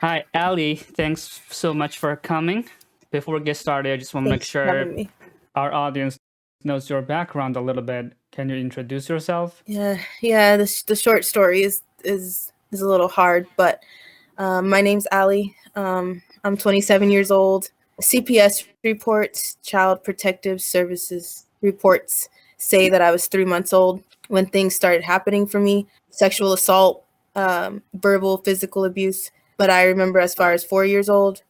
Hi, Ali. Thanks so much for coming. Before we get started, I just want to make Thanks for having sure me. our audience knows your background a little bit. Can you introduce yourself? Yeah. The short story is a little hard, but my name's Ali. I'm 27 years old. CPS reports, Child Protective Services reports, say that I was 3 months old when things started happening for me. Sexual assault, verbal, physical abuse. But I remember as far as 4 years old,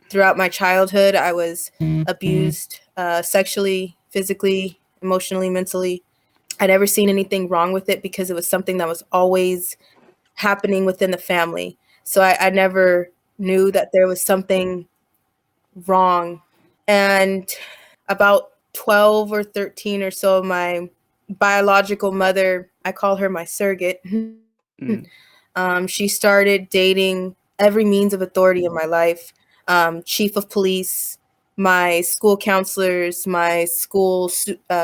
throughout my childhood, I was abused sexually, physically, emotionally, mentally. I'd never seen anything wrong with it because it was something that was always happening within the family. So I never knew that there was something wrong. And about 12 or 13 or so, my biological mother, I call her my surrogate, she started dating every means of authority in my life. Chief of police, my school counselors, my school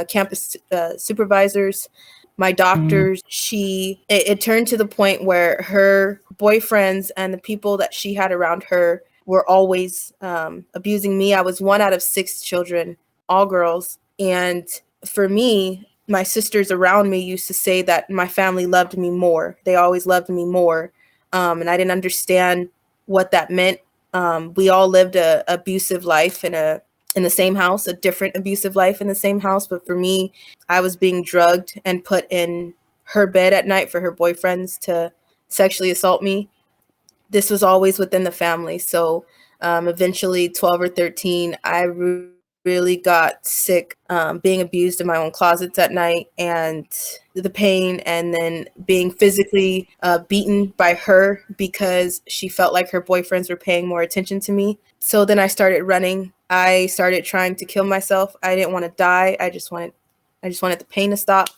campus supervisors, my doctors. It turned to the point where her boyfriends and the people that she had around her were always abusing me. I was one out of 6 children, all girls. And for me, my sisters around me used to say that my family loved me more. They always loved me more. And I didn't understand what that meant. We all lived a abusive life in the same house, a different abusive life in the same house. But for me, I was being drugged and put in her bed at night for her boyfriends to sexually assault me. This was always within the family. So eventually, 12 or 13, I really got sick being abused in my own closets at night, and the pain, and then being physically beaten by her because she felt like her boyfriends were paying more attention to me. So then I started running. I started trying to kill myself. I didn't want to die. I just wanted the pain to stop.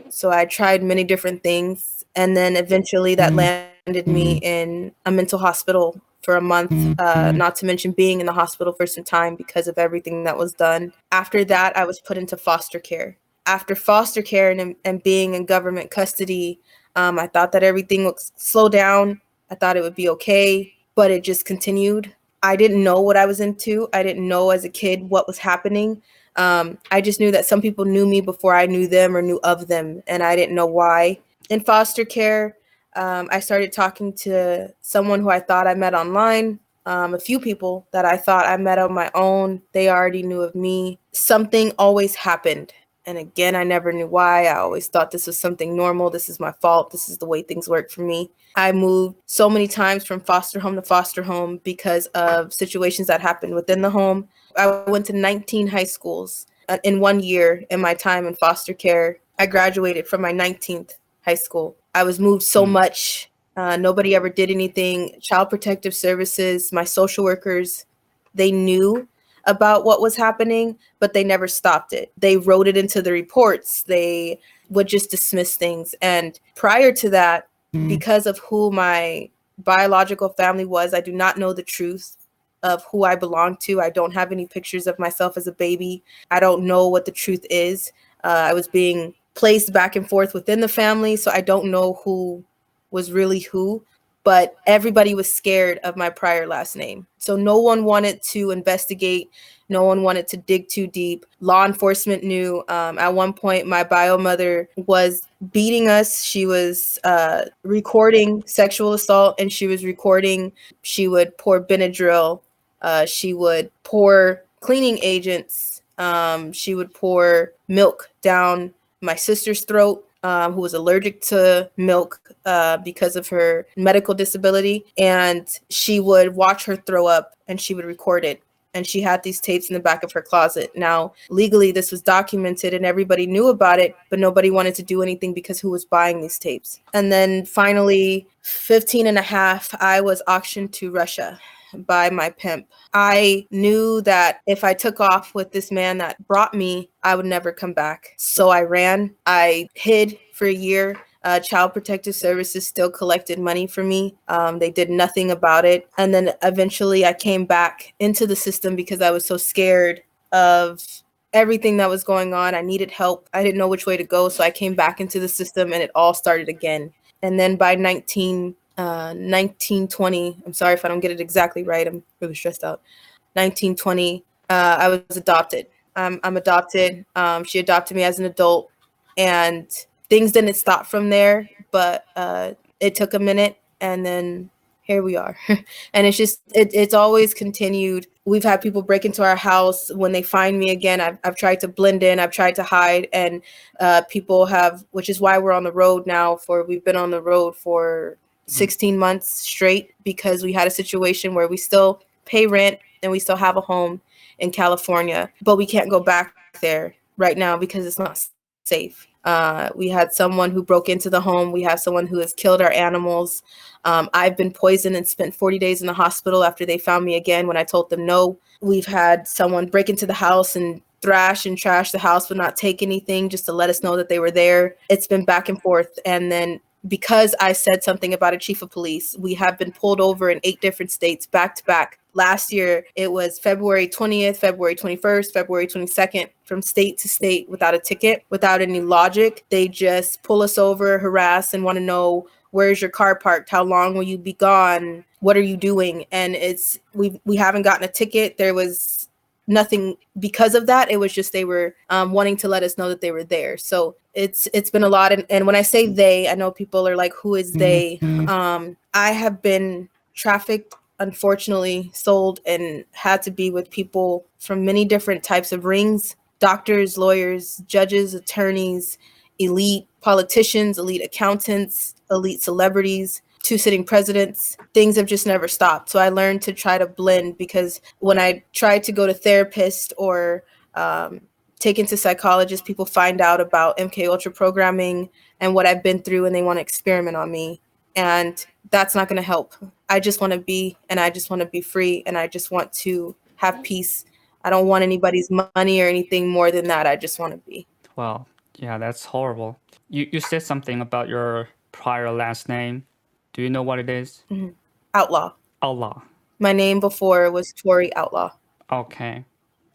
So I tried many different things, and then eventually that landed me in a mental hospital for a month, not to mention being in the hospital for some time because of everything that was done. After that, I was put into foster care. After foster care and being in government custody, I thought that everything would slow down. I thought it would be okay, but it just continued. I didn't know what I was into. I didn't know as a kid what was happening. I just knew that some people knew me before I knew them or knew of them, and I didn't know why. In foster care, I started talking to someone who I thought I met online, a few people that I thought I met on my own. They already knew of me. Something always happened. And again, I never knew why. I always thought this was something normal. This is my fault. This is the way things work for me. I moved so many times from foster home to foster home because of situations that happened within the home. I went to 19 high schools in 1 year in my time in foster care. I graduated from my 19th high school. I was moved so much. Nobody ever did anything. Child Protective Services, my social workers, they knew about what was happening, but they never stopped it. They wrote it into the reports. They would just dismiss things. And prior to that, because of who my biological family was, I do not know the truth of who I belong to. I don't have any pictures of myself as a baby. I don't know what the truth is. I was being placed back and forth within the family, so I don't know who was really who, but everybody was scared of my prior last name. So no one wanted to investigate. No one wanted to dig too deep. Law enforcement knew. At one point, my bio mother was beating us. She was recording sexual assault, and she was recording. She would pour Benadryl. She would pour cleaning agents. She would pour milk down my sister's throat, who was allergic to milk because of her medical disability. And she would watch her throw up and she would record it. And she had these tapes in the back of her closet. Now, legally, this was documented and everybody knew about it, but nobody wanted to do anything because who was buying these tapes? And then finally, 15 and a half, I was auctioned to Russia by my pimp. I knew that if I took off with this man that brought me, I would never come back. So I ran. I hid for a year. Child Protective Services still collected money for me. They did nothing about it. And then eventually I came back into the system because I was so scared of everything that was going on. I needed help. I didn't know which way to go. So I came back into the system and it all started again. And then by 19, 1920. I'm sorry if I don't get it exactly right. I'm really stressed out. 1920. I was adopted. I'm adopted. She adopted me as an adult, and things didn't stop from there. But it took a minute, and then here we are. And it's always continued. We've had people break into our house. When they find me again, I've tried to blend in, I've tried to hide, and people have, which is why we're on the road now. We've been on the road for 16 months straight, because we had a situation where we still pay rent and we still have a home in California, but we can't go back there right now because it's not safe. We had someone who broke into the home. We have someone who has killed our animals. I've been poisoned and spent 40 days in the hospital after they found me again when I told them no. We've had someone break into the house and thrash and trash the house but not take anything, just to let us know that they were there. It's been back and forth. And then because I said something about a chief of police, we have been pulled over in 8 different states back to back. Last year, it was February 20th, February 21st, February 22nd, from state to state without a ticket, without any logic. They just pull us over, harass, and want to know, where's your car parked? How long will you be gone? What are you doing? And we haven't gotten a ticket. There was nothing because of that. It was just they were wanting to let us know that they were there. So it's been a lot. And when I say they, I know people are like, who is they? I have been trafficked, unfortunately, sold, and had to be with people from many different types of rings: doctors, lawyers, judges, attorneys, elite politicians, elite accountants, elite celebrities, 2 sitting presidents. Things have just never stopped. So I learned to try to blend, because when I tried to go to therapist or taken to psychologists, people find out about MK Ultra programming and what I've been through, and they want to experiment on me. And that's not going to help. I just want to be, and I just want to be free, and I just want to have peace. I don't want anybody's money or anything more than that. I just want to be. Wow. Yeah, that's horrible. You said something about your prior last name. Do you know what it is? Mm-hmm. Outlaw. Outlaw. My name before was Tori Outlaw. Okay.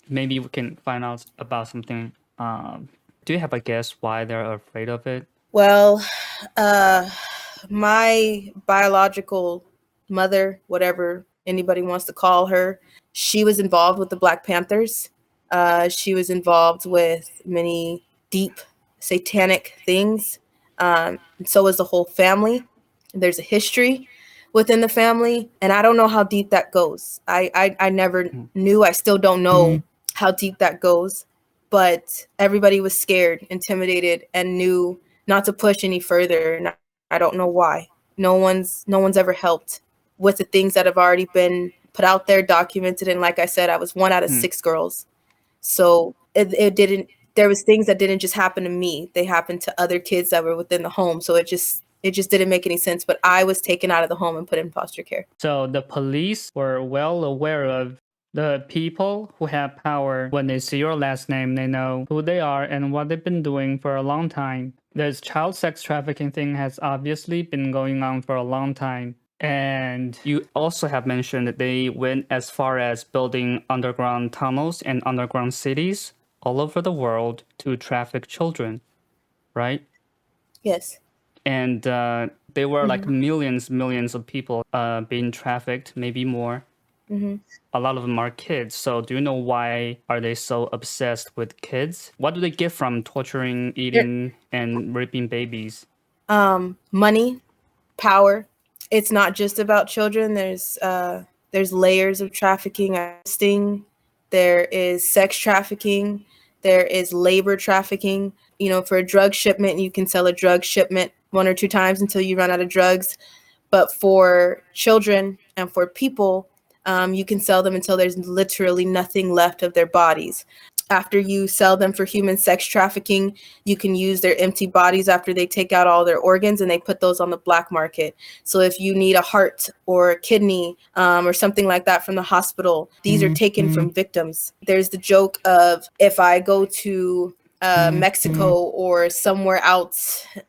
Maybe we can find out about something. Do you have a guess why they're afraid of it? Well, my biological mother, whatever anybody wants to call her, she was involved with the Black Panthers. She was involved with many deep satanic things. And so is the whole family. There's a history within the family, and I don't know how deep that goes. I never knew. I still don't know how deep that goes. But everybody was scared, intimidated, and knew not to push any further. And I don't know why. No one's ever helped with the things that have already been put out there, documented. And like I said, I was 1 out of 6 girls. So it didn't, there was things that didn't just happen to me. They happened to other kids that were within the home. So it just didn't make any sense. But I was taken out of the home and put in foster care. So the police were well aware of the people who have power. When they see your last name, they know who they are and what they've been doing for a long time. This child sex trafficking thing has obviously been going on for a long time. And you also have mentioned that they went as far as building underground tunnels and underground cities all over the world to traffic children, right? Yes. And there were like millions of people being trafficked, maybe more. A lot of them are kids. So do you know why are they so obsessed with kids? What do they get from torturing, eating, and raping babies? Money, power. It's not just about children. There's layers of trafficking. There is sex trafficking. There is labor trafficking. You know, for a drug shipment, you can sell a drug shipment 1 or 2 times until you run out of drugs. But for children and for people, you can sell them until there's literally nothing left of their bodies. After you sell them for human sex trafficking, you can use their empty bodies after they take out all their organs, and they put those on the black market. So if you need a heart or a kidney or something like that from the hospital, these are taken from victims. There's the joke of, if I go to Mexico or somewhere out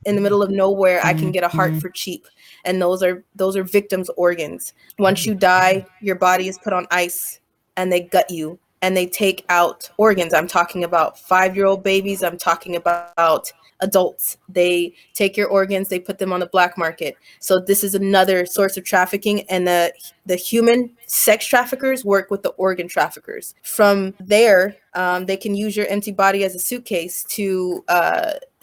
in the middle of nowhere, I can get a heart for cheap. And those are victims' organs. Once you die, your body is put on ice and they gut you. and they take out organs. I'm talking about 5-year-old babies. I'm talking about adults. They take your organs, they put them on the black market. So this is another source of trafficking, and the human sex traffickers work with the organ traffickers. From there, they can use your empty body as a suitcase to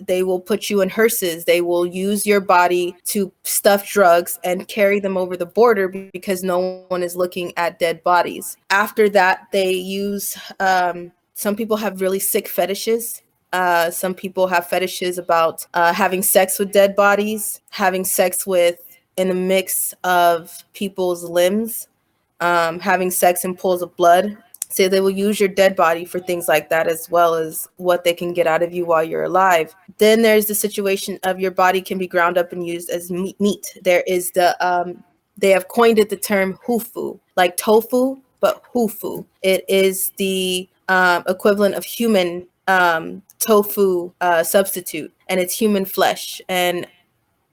they will put you in hearses. They will use your body to stuff drugs and carry them over the border because no one is looking at dead bodies. After that, they use some people have really sick fetishes. Some people have fetishes about having sex with dead bodies, having sex with in a mix of people's limbs, having sex in pools of blood. So they will use your dead body for things like that, as well as what they can get out of you while you're alive. Then there's the situation of your body can be ground up and used as meat. There is they have coined it the term hufu, like tofu, but hufu. It is the equivalent of human tofu substitute, and it's human flesh. And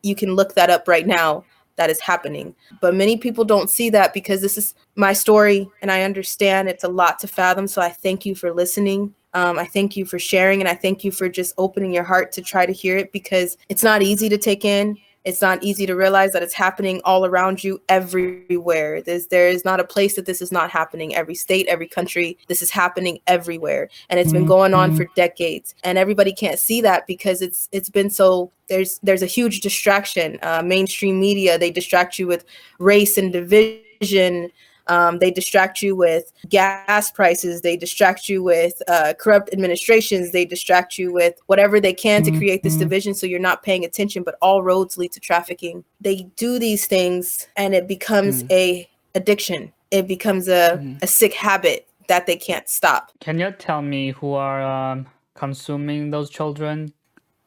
you can look that up right now. That is happening. But many people don't see that because this is my story, and I understand it's a lot to fathom. So I thank you for listening. I thank you for sharing, and I thank you for just opening your heart to try to hear it, because it's not easy to take in. It's not easy to realize that it's happening all around you, everywhere. There is not a place that this is not happening. Every state, every country, this is happening everywhere. And it's been going on for decades. And everybody can't see that because it's been so, there's a huge distraction. Mainstream media, they distract you with race and division. They distract you with gas prices. They distract you with corrupt administrations. They distract you with whatever they can to create this division, so you're not paying attention. But all roads lead to trafficking. They do these things, and it becomes a addiction. It becomes a sick habit that they can't stop. Can you tell me who are consuming those children?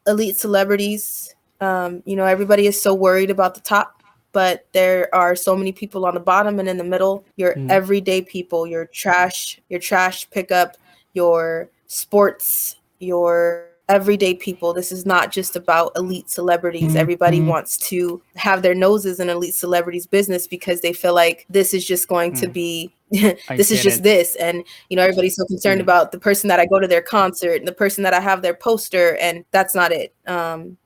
Elite celebrities. Everybody is so worried about the top, but there are so many people on the bottom and in the middle. Your everyday people, your trash pickup, your sports, your everyday people. This is not just about elite celebrities. Everybody wants to have their noses in elite celebrities' business because they feel like this is just going to be this is just this. And everybody's so concerned about the person that I go to their concert and the person that I have their poster, and that's not it.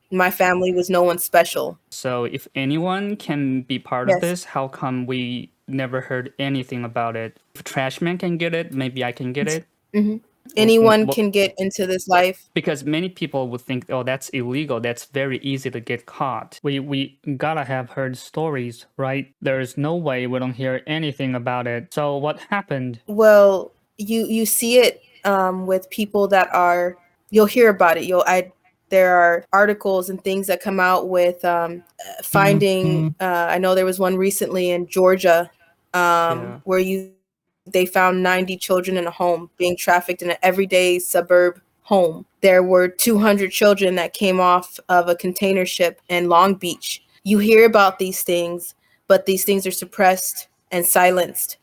My family was no one special. So if anyone can be part of this, how come we never heard anything about it? If Trashman can get it, maybe I can get it. Anyone can get into this life. Because many people would think, oh, that's illegal. That's very easy to get caught. We gotta have heard stories, right? There's no way we don't hear anything about it. So what happened? Well, you see it with people that are, you'll hear about it. There are articles and things that come out with finding, I know there was one recently in Georgia where they found 90 children in a home being trafficked in an everyday suburb home. There were 200 children that came off of a container ship in Long Beach. You hear about these things, but these things are suppressed and silenced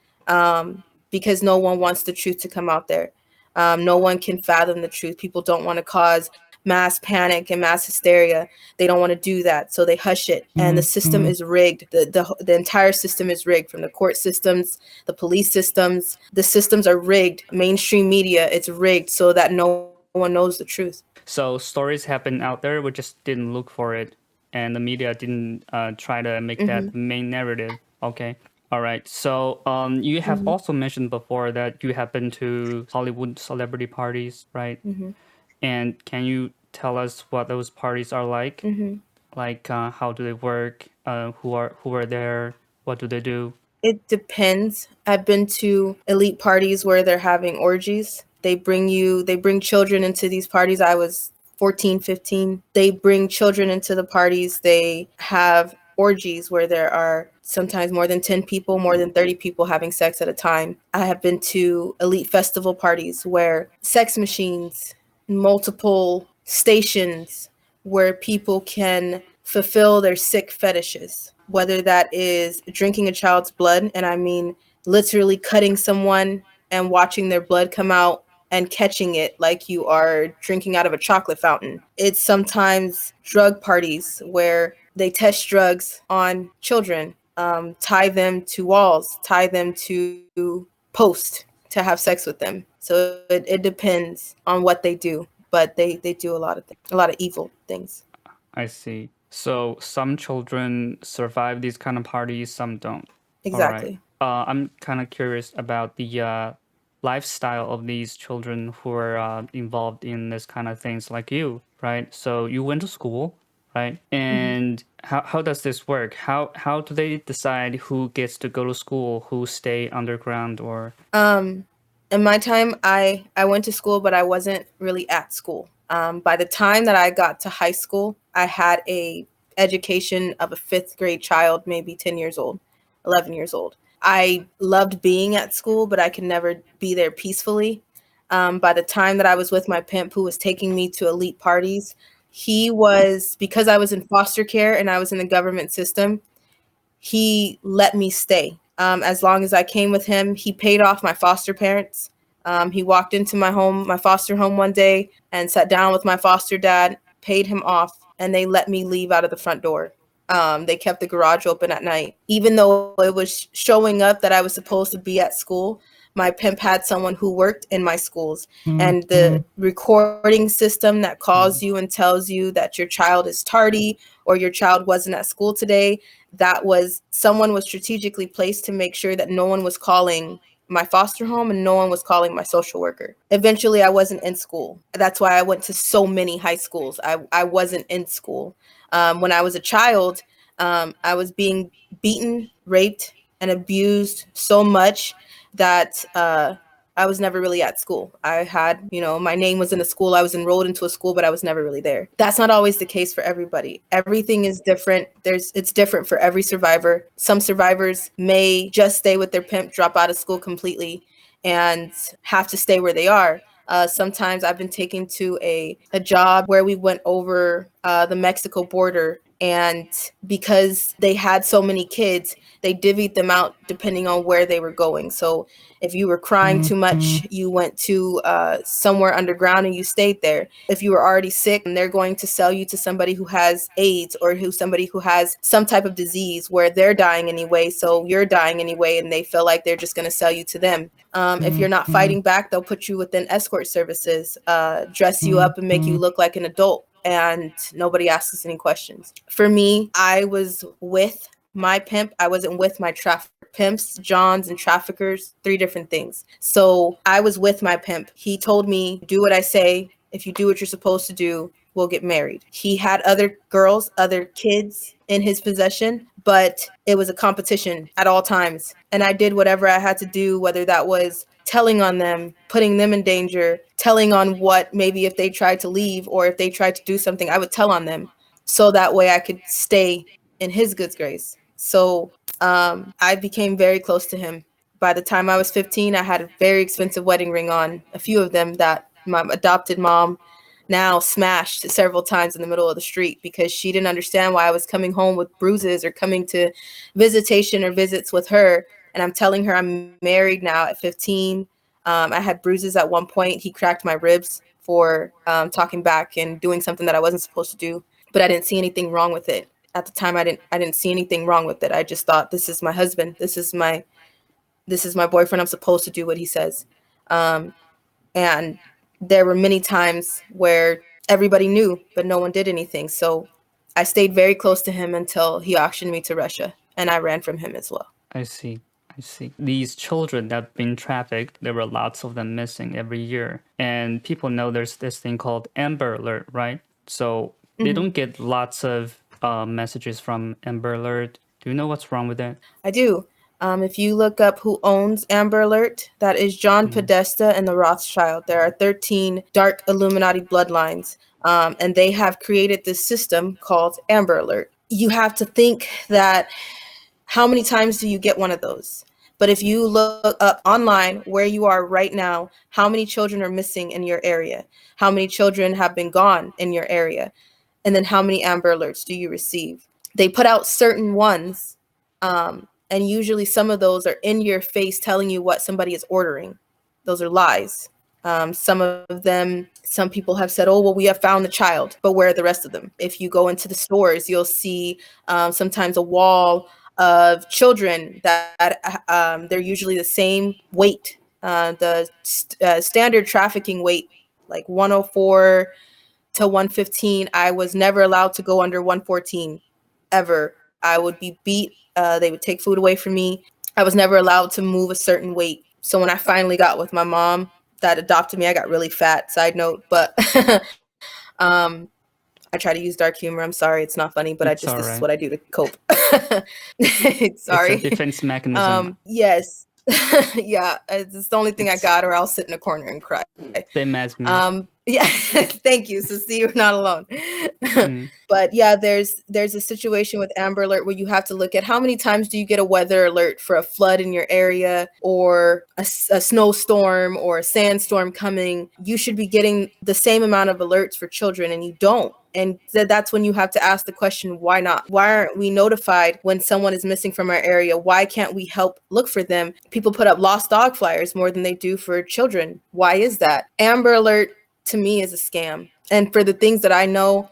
because no one wants the truth to come out there. No one can fathom the truth. People don't want to cause mass panic and mass hysteria. They don't want to do that, so they hush it. And the system is rigged. The entire system is rigged, from the court systems, the police systems. The systems are rigged. Mainstream media, it's rigged so that no one knows the truth. So stories happen out there, we just didn't look for it, and the media didn't try to make that the main narrative. Okay. All right. So you have also mentioned before that you have been to Hollywood celebrity parties, right? And can you tell us what those parties are like? Like how do they work? Who are there? What do they do? It depends. I've been to elite parties where they're having orgies. They bring children into these parties. I was 14, 15. They bring children into the parties. They have orgies where there are sometimes more than 10 people, more than 30 people having sex at a time. I have been to elite festival parties where sex machines, multiple stations where people can fulfill their sick fetishes, whether that is drinking a child's blood, and I mean literally cutting someone and watching their blood come out and catching it like you are drinking out of a chocolate fountain. It's sometimes drug parties where they test drugs on children, tie them to walls, tie them to posts, to have sex with them. So it depends on what they do, but they do a lot of evil things. I see. So some children survive these kind of parties, some don't. Exactly. All right. I'm kind of curious about the lifestyle of these children who are involved in this kind of things like you, right? So you went to school, right? And how does this work? How do they decide who gets to go to school, who stay underground, or? In my time, I went to school, but I wasn't really at school. By the time that I got to high school, I had a education of a 5th grade child, maybe 10 years old, 11 years old. I loved being at school, but I could never be there peacefully. By the time that I was with my pimp who was taking me to elite parties, because I was in foster care and I was in the government system, he let me stay. As long as I came with him, he paid off my foster parents. He walked into my foster home one day and sat down with my foster dad, paid him off, and they let me leave out of the front door. They kept the garage open at night. Even though it was showing up that I was supposed to be at school, my pimp had someone who worked in my schools. And the recording system that calls you and tells you that your child is tardy or your child wasn't at school today, someone was strategically placed to make sure that no one was calling my foster home and no one was calling my social worker. Eventually, I wasn't in school. That's why I went to so many high schools. I wasn't in school. When I was a child, I was being beaten, raped, and abused so much that I was never really at school. I had, my name was in a school. I was enrolled into a school, but I was never really there. That's not always the case for everybody. Everything is different. It's different for every survivor. Some survivors may just stay with their pimp, drop out of school completely, and have to stay where they are. Sometimes I've been taken to a job where we went over the Mexico border, and because they had so many kids, they divvied them out depending on where they were going. So if you were crying too much, you went to somewhere underground and you stayed there. If you were already sick, they're going to sell you to somebody who has AIDS or somebody who has some type of disease where they're dying anyway. So you're dying anyway, and they feel like they're just going to sell you to them. If you're not fighting back, they'll put you within escort services, dress you up and make you look like an adult, and nobody asks us any questions. For me, I was with my pimp. I wasn't with my pimps, Johns, and traffickers, 3 different things. So I was with my pimp. He told me, do what I say. If you do what you're supposed to do, we'll get married. He had other girls, other kids in his possession, but it was a competition at all times. And I did whatever I had to do, whether that was telling on them, putting them in danger, telling on what maybe if they tried to leave or if they tried to do something, I would tell on them. So that way I could stay in his good grace. So I became very close to him. By the time I was 15, I had a very expensive wedding ring on, a few of them that my adopted mom now smashed several times in the middle of the street because she didn't understand why I was coming home with bruises or coming to visitation or visits with her. And I'm telling her I'm married now at 15. I had bruises at one point. He cracked my ribs for talking back and doing something that I wasn't supposed to do, but I didn't see anything wrong with it. At the time, I didn't see anything wrong with it. I just thought, this is my husband. This is my boyfriend. I'm supposed to do what he says. And there were many times where everybody knew, but no one did anything. So I stayed very close to him until he auctioned me to Russia, and I ran from him as well. I see. These children that have been trafficked, there were lots of them missing every year. And people know there's this thing called Amber Alert, right? So they don't get lots of messages from Amber Alert. Do you know what's wrong with that? I do. If you look up who owns Amber Alert, that is John Podesta and the Rothschild. There are 13 dark Illuminati bloodlines, and they have created this system called Amber Alert. You have to think that how many times do you get one of those? But if you look up online where you are right now, how many children are missing in your area? How many children have been gone in your area? And then how many Amber Alerts do you receive? They put out certain ones, and usually some of those are in your face telling you what somebody is ordering. Those are lies. Some people have said, oh, well, we have found the child, but where are the rest of them? If you go into the stores, you'll see sometimes a wall of children that they're usually the same weight Standard trafficking weight, like 104 to 115. I was never allowed to go under 114 ever. I would be beat. They would take food away from me. I was never allowed to move a certain weight. So when I finally got with my mom that adopted me, I got really fat, side note, but I try to use dark humor. I'm sorry, it's not funny, but It's this is alright. what I do to cope. It's Sorry. a defense mechanism. Yes. Yeah, it's the only thing I got, or I'll sit in a corner and cry. Same as me. Yeah, thank you. So see, you're not alone. But yeah, there's a situation with Amber Alert where you have to look at how many times do you get a weather alert for a flood in your area, or a snowstorm or a sandstorm coming. You should be getting the same amount of alerts for children, and you don't. And that's when you have to ask the question, why not? Why aren't we notified when someone is missing from our area? Why can't we help look for them? People put up lost dog flyers more than they do for children. Why is that? Amber Alert to me is a scam. And for the things that I know,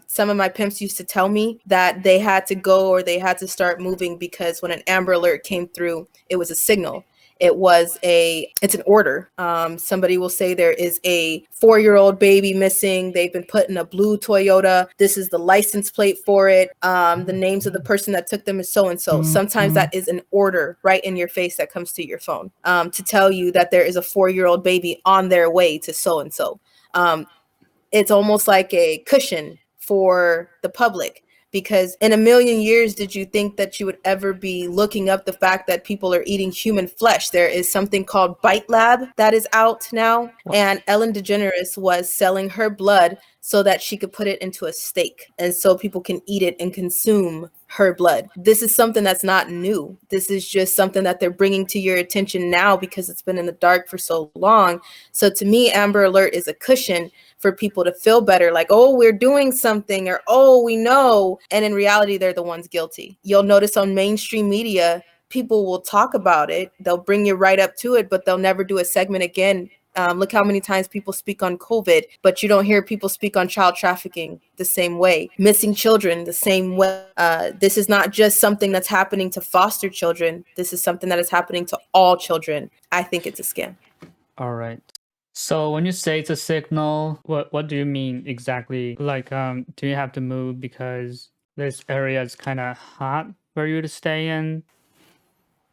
some of my pimps used to tell me that they had to go or they had to start moving because when an Amber Alert came through, it was a signal. It's an order. Somebody will say there is a 4-year-old baby missing. They've been put in a blue Toyota. This is the license plate for it. The names of the person that took them is so-and-so. Sometimes that is an order right in your face that comes to your phone to tell you that there is a 4-year-old baby on their way to so-and-so. It's almost like a cushion for the public. Because in a million years, did you think that you would ever be looking up the fact that people are eating human flesh? There is something called Bite Lab that is out now. And Ellen DeGeneres was selling her blood so that she could put it into a steak. And so people can eat it and consume her blood. This is something that's not new. This is just something that they're bringing to your attention now because it's been in the dark for so long. So to me, Amber Alert is a cushion for people to feel better, like, oh, we're doing something, or oh, we know. And in reality, they're the ones guilty. You'll notice on mainstream media, people will talk about it. They'll bring you right up to it, but they'll never do a segment again. Look how many times people speak on COVID, but you don't hear people speak on child trafficking the same way, missing children the same way. This is not just something that's happening to foster children. This is something that is happening to all children. I think it's a scam. All right. So when you say it's a signal, what do you mean exactly? Like, do you have to move because this area is kind of hot for you to stay in?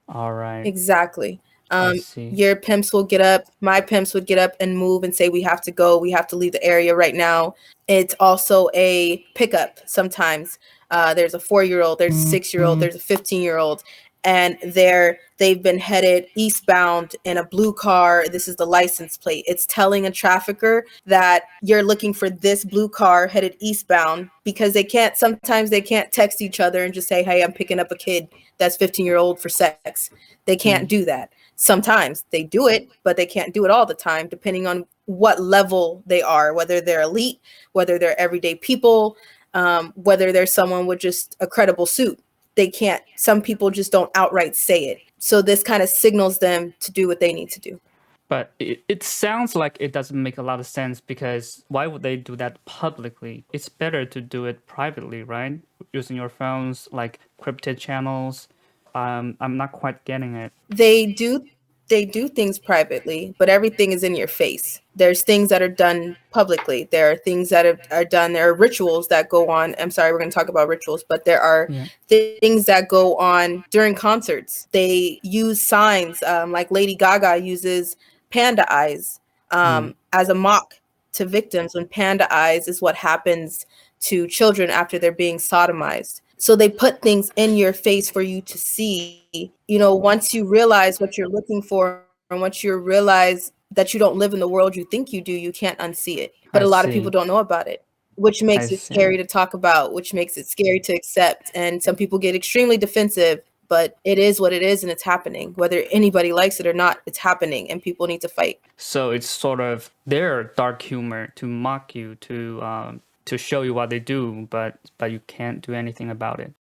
All right. Exactly. I see. Your pimps will get up. My pimps would get up and move and say, we have to go. We have to leave the area right now. It's also a pickup sometimes. There's a 4-year-old, there's a 6-year-old, there's a 15-year-old. And they've been headed eastbound in a blue car. This is the license plate. It's telling a trafficker that you're looking for this blue car headed eastbound because sometimes they can't text each other and just say, hey, I'm picking up a kid that's 15-year-old for sex. They can't do that. Sometimes they do it, but they can't do it all the time, depending on what level they are, whether they're elite, whether they're everyday people, whether they're someone with just a credible suit. They can't. Some people just don't outright say it. So this kind of signals them to do what they need to do. But it sounds like it doesn't make a lot of sense because why would they do that publicly? It's better to do it privately, right? Using your phones, like cryptid channels. I'm not quite getting it. They do things privately, but everything is in your face. There's things that are done publicly. There are things that are done. There are rituals that go on. I'm sorry, we're going to talk about rituals, but there are things that go on during concerts. They use signs, like Lady Gaga uses panda eyes as a mock to victims, when panda eyes is what happens to children after they're being sodomized. So they put things in your face for you to see. You know, once you realize what you're looking for, and once you realize that you don't live in the world you think you do, you can't unsee it. But a lot of people don't know about it, which makes it scary to talk about, which makes it scary to accept. And some people get extremely defensive, but it is what it is, and it's happening. Whether anybody likes it or not, it's happening, and people need to fight. So it's sort of their dark humor to mock you, to show you what they do, but you can't do anything about it.